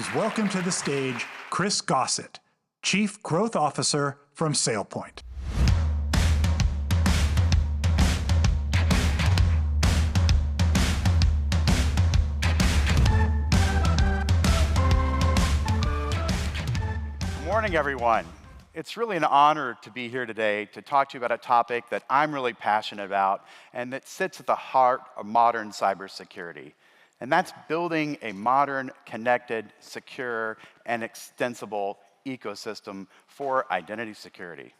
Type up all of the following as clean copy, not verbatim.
please welcome to the stage Chris Gossett, Chief Growth Officer from SailPoint. Good morning, everyone. It's really an honor to be here today to talk to you about a topic that I'm really passionate about and that sits at the heart of modern cybersecurity. And that's building a modern, connected, secure, and extensible ecosystem for identity security.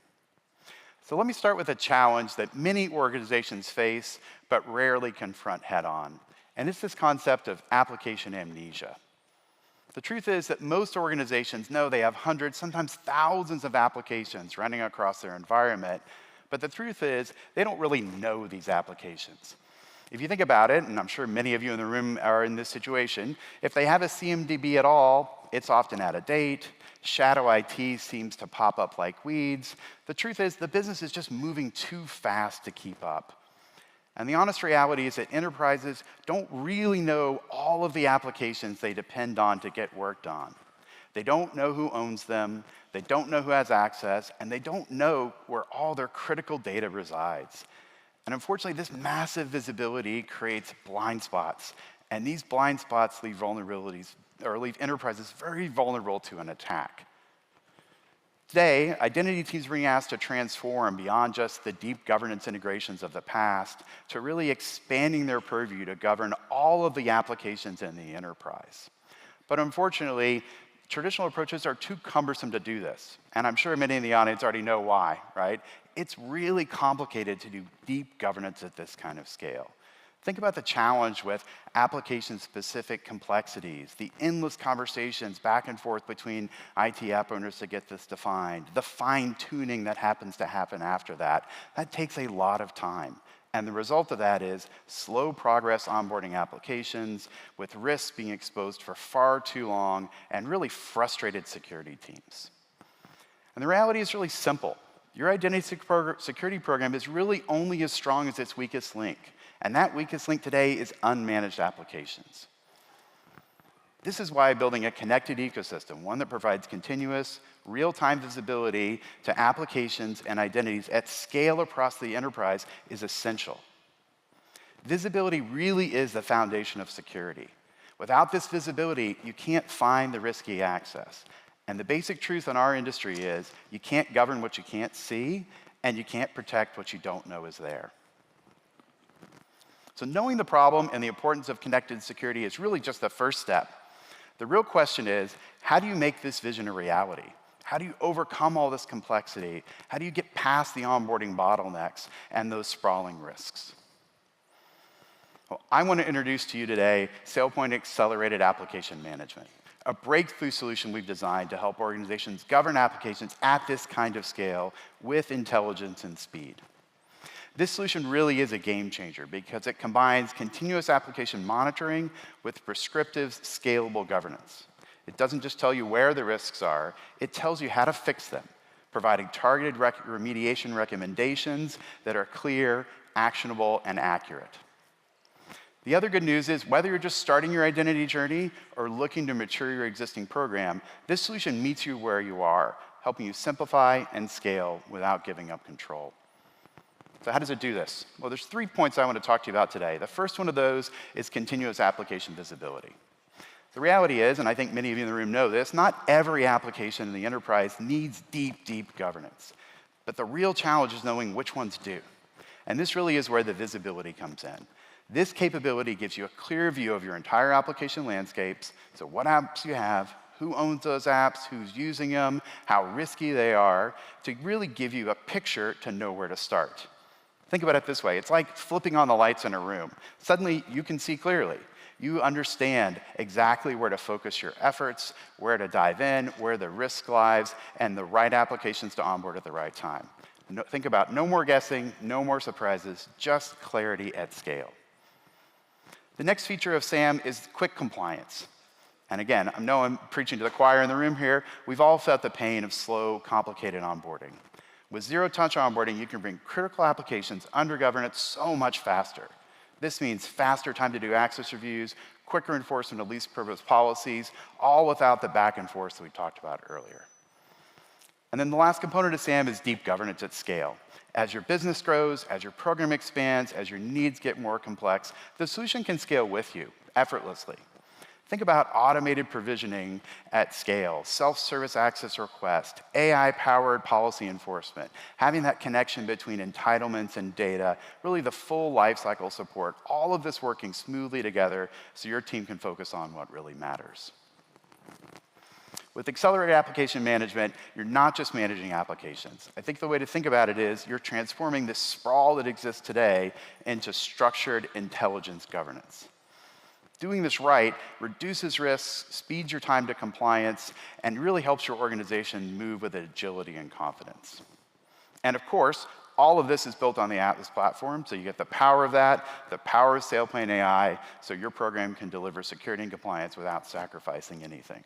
So let me start with a challenge that many organizations face but rarely confront head-on. And it's this concept of application amnesia. The truth is that most organizations know they have hundreds, sometimes thousands of applications running across their environment, but the truth is they don't really know these applications. If you think about it, and I'm sure many of you in the room are in this situation, if they have a CMDB at all, it's often out of date. Shadow IT seems to pop up like weeds. The truth is the business is just moving too fast to keep up. And the honest reality is that enterprises don't really know all of the applications they depend on to get work done. They don't know who owns them, they don't know who has access, and they don't know where all their critical data resides. And unfortunately, this massive visibility creates blind spots, and these blind spots leave vulnerabilities, or leave enterprises very vulnerable to an attack. Today, identity teams are being asked to transform beyond just the deep governance integrations of the past to really expanding their purview to govern all of the applications in the enterprise. But unfortunately, traditional approaches are too cumbersome to do this. And I'm sure many in the audience already know why, right? It's really complicated to do deep governance at this kind of scale. Think about the challenge with application-specific complexities, the endless conversations back and forth between IT app owners to get this defined, the fine-tuning that happens to happen after that. That takes a lot of time. And the result of that is slow progress onboarding applications with risks being exposed for far too long and really frustrated security teams. And the reality is really simple. Your identity security program is really only as strong as its weakest link. And that weakest link today is unmanaged applications. This is why building a connected ecosystem, one that provides continuous, real-time visibility to applications and identities at scale across the enterprise, is essential. Visibility really is the foundation of security. Without this visibility, you can't find the risky access. And the basic truth in our industry is you can't govern what you can't see, and you can't protect what you don't know is there. So knowing the problem and the importance of connected security is really just the first step. The real question is, how do you make this vision a reality? How do you overcome all this complexity? How do you get past the onboarding bottlenecks and those sprawling risks? Well, I want to introduce to you today SailPoint Accelerated Application Management, a breakthrough solution we've designed to help organizations govern applications at this kind of scale with intelligence and speed. This solution really is a game changer because it combines continuous application monitoring with prescriptive, scalable governance. It doesn't just tell you where the risks are, it tells you how to fix them, providing targeted remediation recommendations that are clear, actionable, and accurate. The other good news is whether you're just starting your identity journey or looking to mature your existing program, this solution meets you where you are, helping you simplify and scale without giving up control. So how does it do this? Well, there's 3 points I want to talk to you about today. The first one of those is continuous application visibility. The reality is, and I think many of you in the room know this, not every application in the enterprise needs deep, deep governance. But the real challenge is knowing which ones do. And this really is where the visibility comes in. This capability gives you a clear view of your entire application landscapes, so what apps you have, who owns those apps, who's using them, how risky they are, to really give you a picture to know where to start. Think about it this way. It's like flipping on the lights in a room. Suddenly, you can see clearly. You understand exactly where to focus your efforts, where to dive in, where the risk lies, and the right applications to onboard at the right time. Think about no more guessing, no more surprises, just clarity at scale. The next feature of SAM is quick compliance. And again, I know I'm preaching to the choir in the room here. We've all felt the pain of slow, complicated onboarding. With zero-touch onboarding, you can bring critical applications under governance so much faster. This means faster time to do access reviews, quicker enforcement of least privilege policies, all without the back and forth that we talked about earlier. And then the last component of SAM is deep governance at scale. As your business grows, as your program expands, as your needs get more complex, the solution can scale with you effortlessly. Think about automated provisioning at scale, self-service access request, AI-powered policy enforcement, having that connection between entitlements and data, really the full lifecycle support, all of this working smoothly together so your team can focus on what really matters. With accelerated application management, you're not just managing applications. I think the way to think about it is you're transforming this sprawl that exists today into structured intelligence governance. Doing this right reduces risks, speeds your time to compliance, and really helps your organization move with agility and confidence. And of course, all of this is built on the Atlas platform, so you get the power of that, the power of SailPoint AI, so your program can deliver security and compliance without sacrificing anything.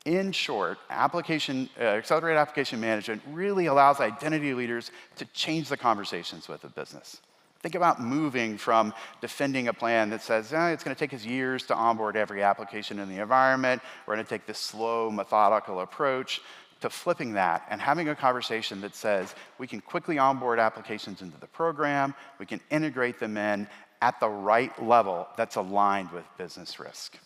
In short, accelerated application management really allows identity leaders to change the conversations with the business. Think about moving from defending a plan that says, it's going to take us years to onboard every application in the environment, we're going to take this slow, methodical approach, to flipping that and having a conversation that says, we can quickly onboard applications into the program, we can integrate them in at the right level that's aligned with business risk.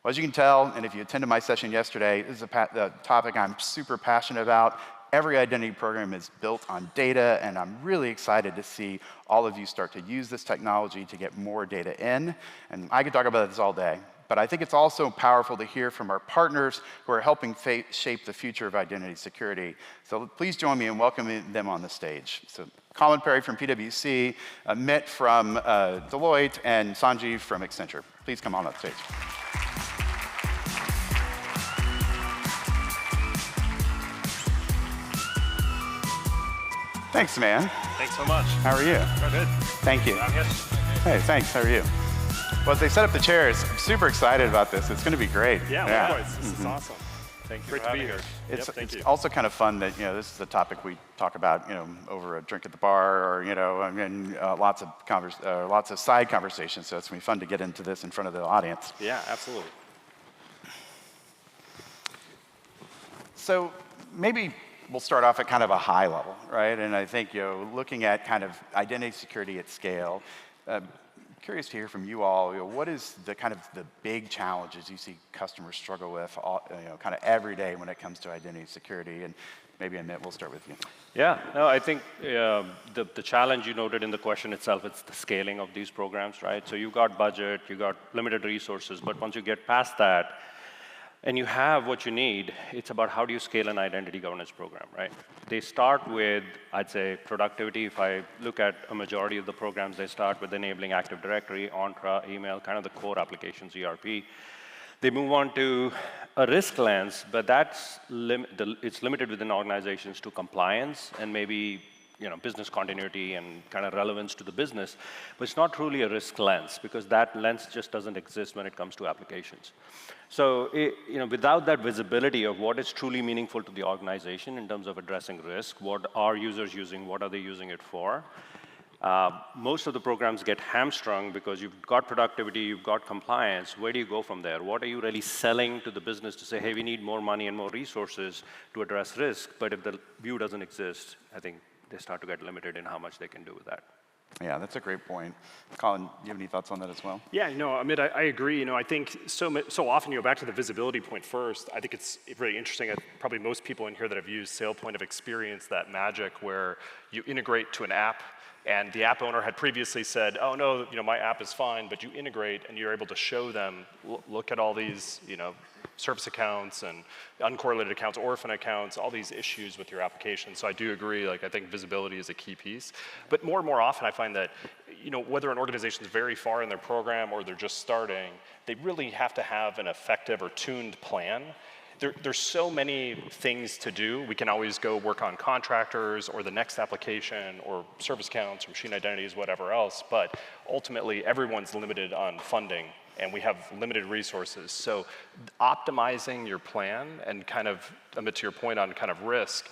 Well, as you can tell, and if you attended my session yesterday, this is a topic I'm super passionate about. Every identity program is built on data, and I'm really excited to see all of you start to use this technology to get more data in. And I could talk about this all day, but I think it's also powerful to hear from our partners who are helping shape the future of identity security. So please join me in welcoming them on the stage. So Colin Perry from PwC, Amit from Deloitte, and Sanjeev from Accenture. Please come on up stage. Thanks, man. Thanks so much. How are you? We're good. Thank you. I'm here. Hey, thanks. How are you? Well, as they set up the chairs, I'm super excited about this. It's going to be great. Yeah, likewise. This is awesome. Thank you. Great to be here. It's you. also kind of fun that this is a topic we talk about over a drink at the bar, or lots of side conversations. So it's going to be fun to get into this in front of the audience. Yeah, absolutely. So maybe we'll start off at kind of a high level, right? And I think looking at kind of identity security at scale. Curious to hear from you all. What is the kind of the big challenges you see customers struggle with, kind of every day when it comes to identity security? And maybe Amit, we'll start with you. Yeah, no, I think the challenge you noted in the question itself, it's the scaling of these programs, right? So you've got budget, you've got limited resources, but once you get past that, and you have what you need, it's about how do you scale an identity governance program, right? They start with, I'd say, productivity. If I look at a majority of the programs, they start with enabling Active Directory, Entra, email, kind of the core applications, ERP. They move on to a risk lens, but it's limited within organizations to compliance and maybe business continuity and kind of relevance to the business, but it's not truly a risk lens because that lens just doesn't exist when it comes to applications. So, without that visibility of what is truly meaningful to the organization in terms of addressing risk, what are users using, what are they using it for, most of the programs get hamstrung because you've got productivity, you've got compliance. Where do you go from there? What are you really selling to the business to say, hey, we need more money and more resources to address risk, but if the view doesn't exist, I think they start to get limited in how much they can do with that. Yeah, that's a great point. Colin, do you have any thoughts on that as well? Yeah, Amit, I agree. I think so often you go back to the visibility point first. I think it's really interesting. Probably most people in here that have used SailPoint have experienced that magic where you integrate to an app, and the app owner had previously said, oh no, my app is fine, but you integrate and you're able to show them, look at all these, service accounts and uncorrelated accounts, orphan accounts, all these issues with your application. So I do agree, I think visibility is a key piece. But more and more often I find that, whether an organization is very far in their program or they're just starting, they really have to have an effective or tuned plan. There's so many things to do. We can always go work on contractors or the next application or service counts or machine identities, whatever else, but ultimately everyone's limited on funding and we have limited resources. So optimizing your plan and kind of, Amit, to your point on kind of risk,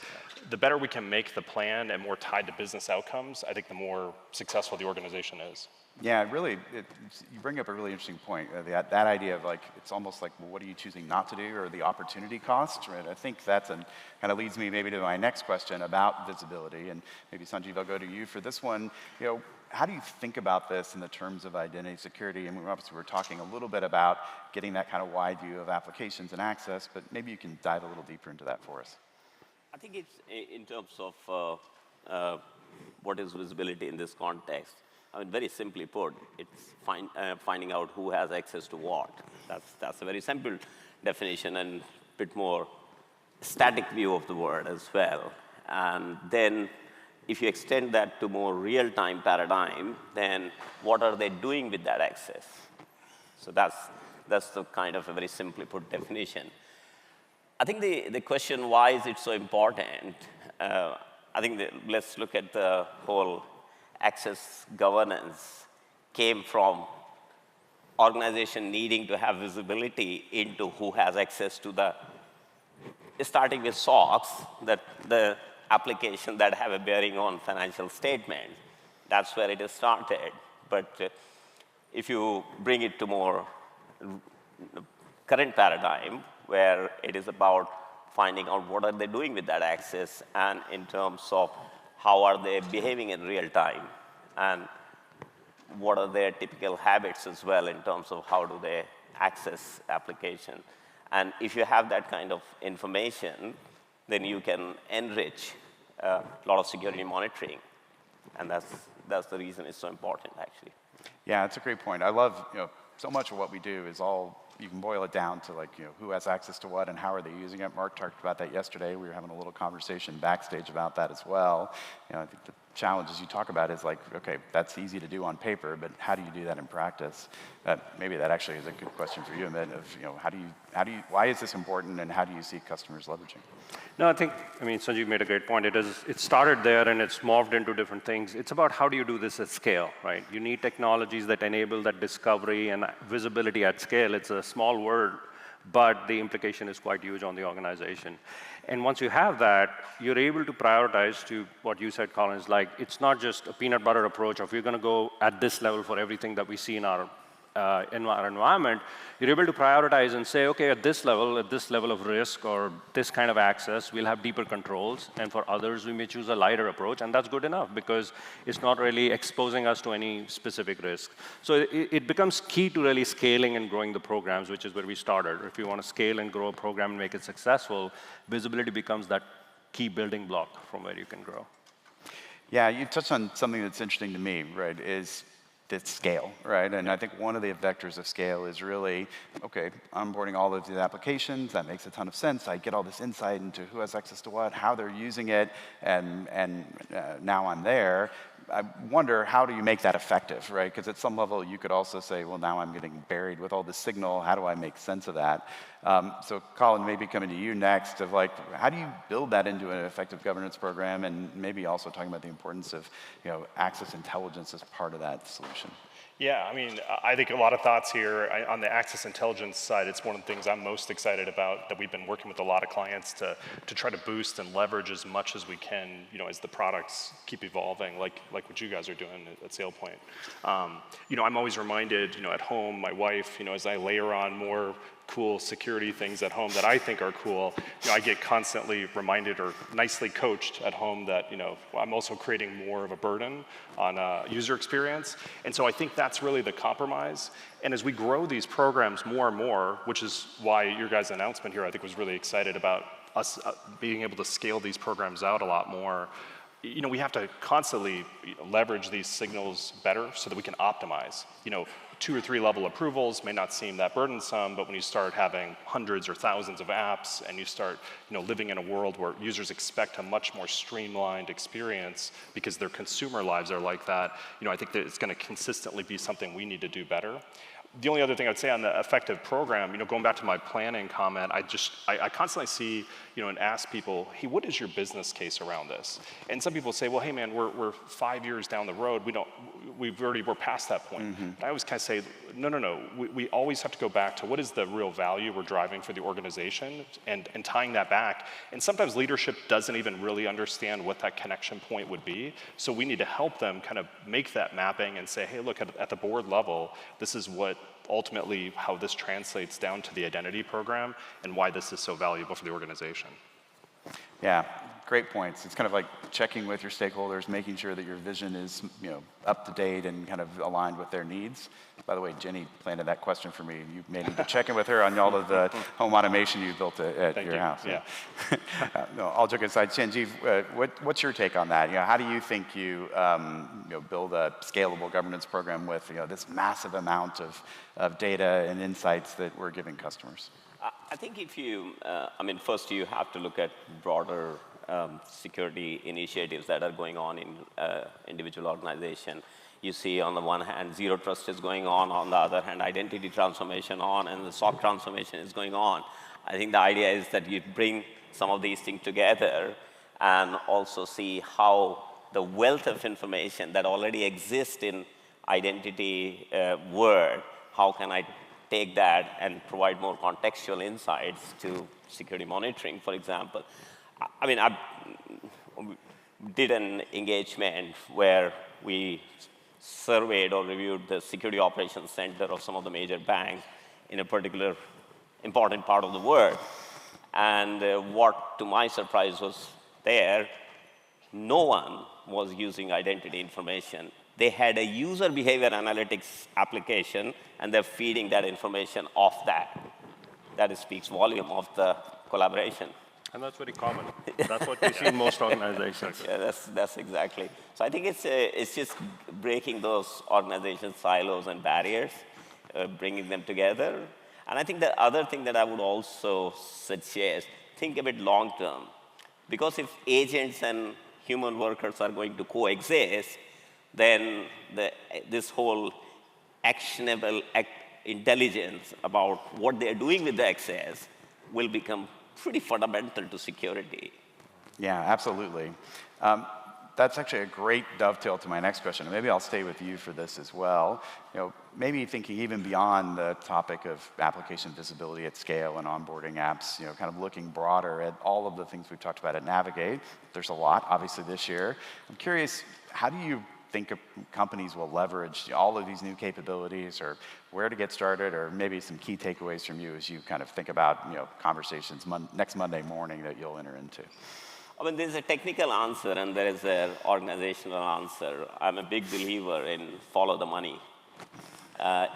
the better we can make the plan and more tied to business outcomes, I think the more successful the organization is. Yeah, really, you bring up a really interesting point. That idea of like, it's almost like, well, what are you choosing not to do, or the opportunity cost, right? I think that's kind of leads me maybe to my next question about visibility, and maybe Sanjeev, I'll go to you for this one. You know, how do you think about this in the terms of identity security? And obviously we're talking a little bit about getting that kind of wide view of applications and access, but maybe you can dive a little deeper into that for us. I think it's in terms of what is visibility in this context. I mean, very simply put, it's finding out who has access to what. That's a very simple definition and a bit more static view of the word as well. And then if you extend that to more real-time paradigm, then what are they doing with that access? So that's the kind of a very simply put definition. I think the question, why is it so important? I think let's look at the whole access governance came from organization needing to have visibility into who has access to starting with SOX, the application that have a bearing on financial statement. That's where it has started. But if you bring it to more current paradigm, where it is about finding out what are they doing with that access, and in terms of how are they behaving in real time, and what are their typical habits as well in terms of how do they access application. And if you have that kind of information, then you can enrich a lot of security monitoring. And that's the reason it's so important, actually. Yeah, that's a great point. I love, so much of what we do is all, you can boil it down to like, who has access to what and how are they using it. Mark talked about that yesterday. We were having a little conversation backstage about that as well. I think the challenges you talk about is like, okay, that's easy to do on paper, but how do you do that in practice? Maybe that actually is a good question for you, Amit, of, why is this important and how do you see customers leveraging? No, I mean, Sanjeev made a great point. It started there and it's morphed into different things. It's about how do you do this at scale, right? You need technologies that enable that discovery and visibility at scale. It's a small word, but the implication is quite huge on the organization. And once you have that, you're able to prioritize to what you said, Colin, is like, it's not just a peanut butter approach of you're going to go at this level for everything that we see in our environment. You're able to prioritize and say, okay, at this level of risk or this kind of access, we'll have deeper controls. And for others, we may choose a lighter approach. And that's good enough because it's not really exposing us to any specific risk. So it becomes key to really scaling and growing the programs, which is where we started. If you want to scale and grow a program and make it successful, visibility becomes that key building block from where you can grow. Yeah, you touched on something that's interesting to me, right, is the scale, right? And I think one of the vectors of scale is really, okay, onboarding all of these applications, that makes a ton of sense. I get all this insight into who has access to what, how they're using it, and now I'm there. I wonder, how do you make that effective, right? Because at some level, you could also say, well, now I'm getting buried with all this signal. How do I make sense of that? So Colin, maybe coming to you next, of like, how do you build that into an effective governance program, and maybe also talking about the importance of, access intelligence as part of that solution? Yeah, I mean, I think a lot of thoughts here. On the access intelligence side, it's one of the things I'm most excited about, that we've been working with a lot of clients to try to boost and leverage as much as we can, as the products keep evolving, like what you guys are doing at SailPoint. I'm always reminded, at home, my wife, as I layer on more cool security things at home that I think are cool, I get constantly reminded or nicely coached at home that, I'm also creating more of a burden on user experience. And so I think that's really the compromise. And as we grow these programs more and more, which is why your guys' announcement here, I think, was really excited about us being able to scale these programs out a lot more. We have to constantly leverage these signals better so that we can optimize. 2 or 3 level approvals may not seem that burdensome, but when you start having hundreds or thousands of apps and you start living in a world where users expect a much more streamlined experience because their consumer lives are like that, I think that it's going to consistently be something we need to do better. the only other thing I'd say on the effective program, going back to my planning comment, I constantly see, and ask people, hey, what is your business case around this? And some people say, well, hey man, we're 5 years down the road. We're past that point. But I always kind of say, no. We always have to go back to what is the real value we're driving for the organization and tying that back. And sometimes leadership doesn't even really understand what that connection point would be. So we need to help them kind of make that mapping and say, hey, look, at the board level, this is what ultimately how this translates down to the identity program and why this is so valuable for the organization. Yeah, great points. It's kind of like checking with your stakeholders, making sure that your vision is, up to date and kind of aligned with their needs. By the way, Jenny planted that question for me. You made me to check in with her on all of the home automation you built at your house. Yeah. No, all joking aside, Sanjeev, what's your take on that? How do you think you build a scalable governance program with this massive amount of data and insights that we're giving customers? I think if you, first you have to look at broader security initiatives that are going on in individual organization. You see on the one hand, zero trust is going on the other hand, identity transformation and the SOC transformation is going on. I think the idea is that you bring some of these things together and also see how the wealth of information that already exists in identity world, how can I take that and provide more contextual insights to security monitoring, for example. I did an engagement where we surveyed or reviewed the security operations center of some of the major banks in a particular important part of the world. And what, to my surprise, was there, no one was using identity information. They had a user behavior analytics application, and they're feeding that information off that. That speaks volume of the collaboration. And that's very common. That's what we see in most organizations. Yeah, that's exactly. So I think it's just breaking those organization silos and barriers, bringing them together. And I think the other thing that I would also suggest, think a bit long term. Because if agents and human workers are going to coexist, then this whole actionable intelligence about what they're doing with the access will become pretty fundamental to security. Yeah, absolutely. That's actually a great dovetail to my next question. Maybe I'll stay with you for this as well. Maybe thinking even beyond the topic of application visibility at scale and onboarding apps, kind of looking broader at all of the things we've talked about at Navigate. There's a lot, obviously, this year. I'm curious, how do you think companies will leverage all of these new capabilities, or where to get started, or maybe some key takeaways from you as you kind of think about conversations next Monday morning that you'll enter into? There's a technical answer and there is an organizational answer. I'm a big believer in follow the money.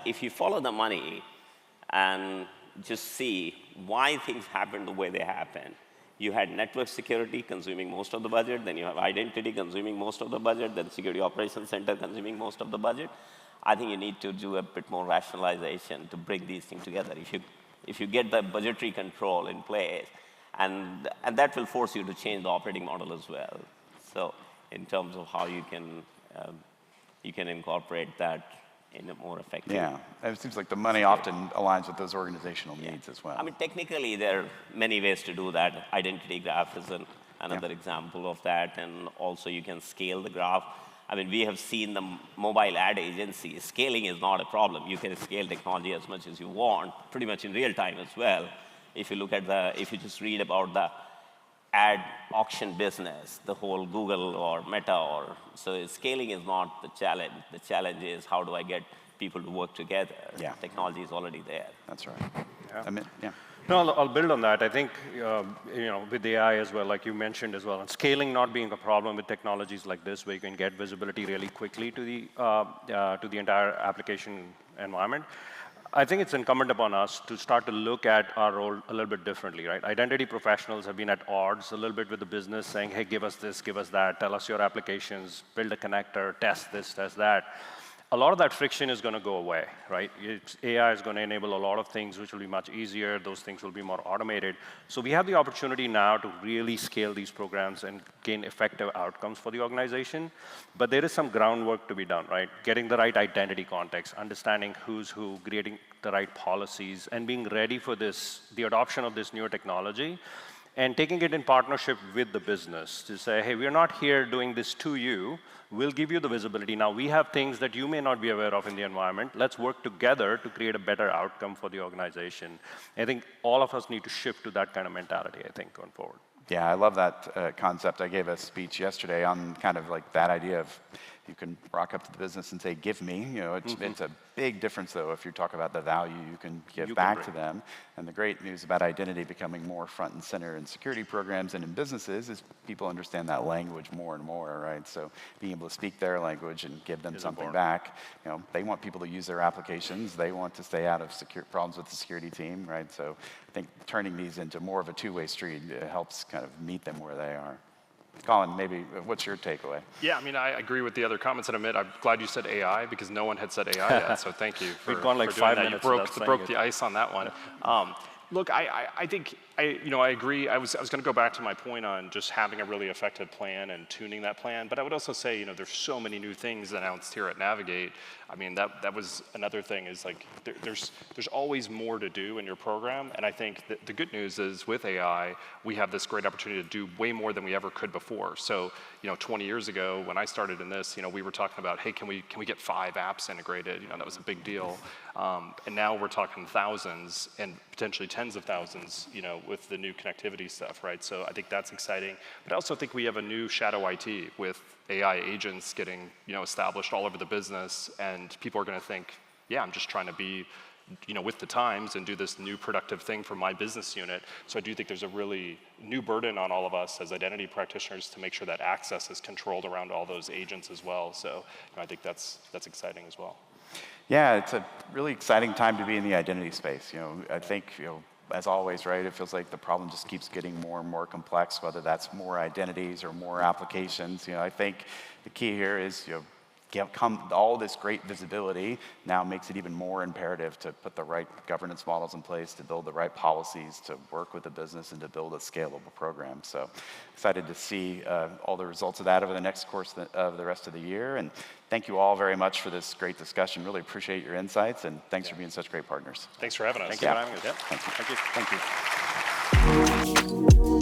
If you follow the money and just see why things happen the way they happen, you had network security consuming most of the budget, then you have identity consuming most of the budget, then security operations center consuming most of the budget. I think you need to do a bit more rationalization to bring these things together. If you get the budgetary control in place, and that will force you to change the operating model as well. So in terms of how you can incorporate that in a more effective. Yeah, and it seems like the money often aligns with those organizational needs as well. Technically there are many ways to do that. Identity graph is another example of that, and also you can scale the graph. We have seen the mobile ad agency. Scaling is not a problem. You can scale technology as much as you want, pretty much in real time as well. If you look at if you just read about the ad auction business, the whole Google or Meta, so scaling is not the challenge. The challenge is how do I get people to work together? Yeah. Technology is already there. That's right. Yeah. Yeah. No, I'll build on that. I think, with AI as well, like you mentioned as well, and scaling not being a problem with technologies like this, where you can get visibility really quickly to the entire application environment. I think it's incumbent upon us to start to look at our role a little bit differently, right? Identity professionals have been at odds a little bit with the business, saying, hey, give us this, give us that, tell us your applications, build a connector, test this, test that. a lot of that friction is going to go away, right? AI is going to enable a lot of things which will be much easier. Those things will be more automated. So we have the opportunity now to really scale these programs and gain effective outcomes for the organization. But there is some groundwork to be done, right? Getting the right identity context, understanding who's who, creating the right policies, and being ready for this, the adoption of this newer technology, and taking it in partnership with the business to say, hey, we're not here doing this to you. We'll give you the visibility. Now, we have things that you may not be aware of in the environment. Let's work together to create a better outcome for the organization. I think all of us need to shift to that kind of mentality, I think, going forward. Yeah, I love that concept. I gave a speech yesterday on kind of like that idea of you can rock up to the business and say, give me. You know, it's a big difference, though, if you talk about the value you can give back to them. And the great news about identity becoming more front and center in security programs and in businesses is people understand that language more and more, right? So being able to speak their language and give them something back, you know, they want people to use their applications. They want to stay out of problems with the security team, right? So I think turning these into more of a two-way street helps kind of meet them where they are. Colin, maybe what's your takeaway? Yeah, I mean, I agree with the other comments, and I'm glad you said AI because no one had said AI yet. So thank you for, We've gone like for doing 5 that. minutes. You broke the ice on that one. Look, I think I agree. I was going to go back to my point on just having a really effective plan and tuning that plan. But I would also say, there's so many new things announced here at Navigate. I mean, that was another thing is like there's always more to do in your program. And I think that the good news is with AI, we have this great opportunity to do way more than we ever could before. So 20 years ago when I started in this, we were talking about, hey, can we get 5 apps integrated? That was a big deal. And now we're talking thousands and potentially tens of thousands, with the new connectivity stuff, right? So I think that's exciting. But I also think we have a new shadow IT with AI agents getting, established all over the business, and people are going to think, yeah, I'm just trying to be, with the times and do this new productive thing for my business unit. So I do think there's a really new burden on all of us as identity practitioners to make sure that access is controlled around all those agents as well. So I think that's exciting as well. Yeah, it's a really exciting time to be in the identity space. I think, as always, right, it feels like the problem just keeps getting more and more complex, whether that's more identities or more applications. I think the key here is, all this great visibility now makes it even more imperative to put the right governance models in place, to build the right policies, to work with the business, and to build a scalable program. So excited to see all the results of that over the next course of the rest of the year. And thank you all very much for this great discussion. Really appreciate your insights, and thanks for being such great partners. Thanks for having us. Thank you for having us. Thank you. Thank you.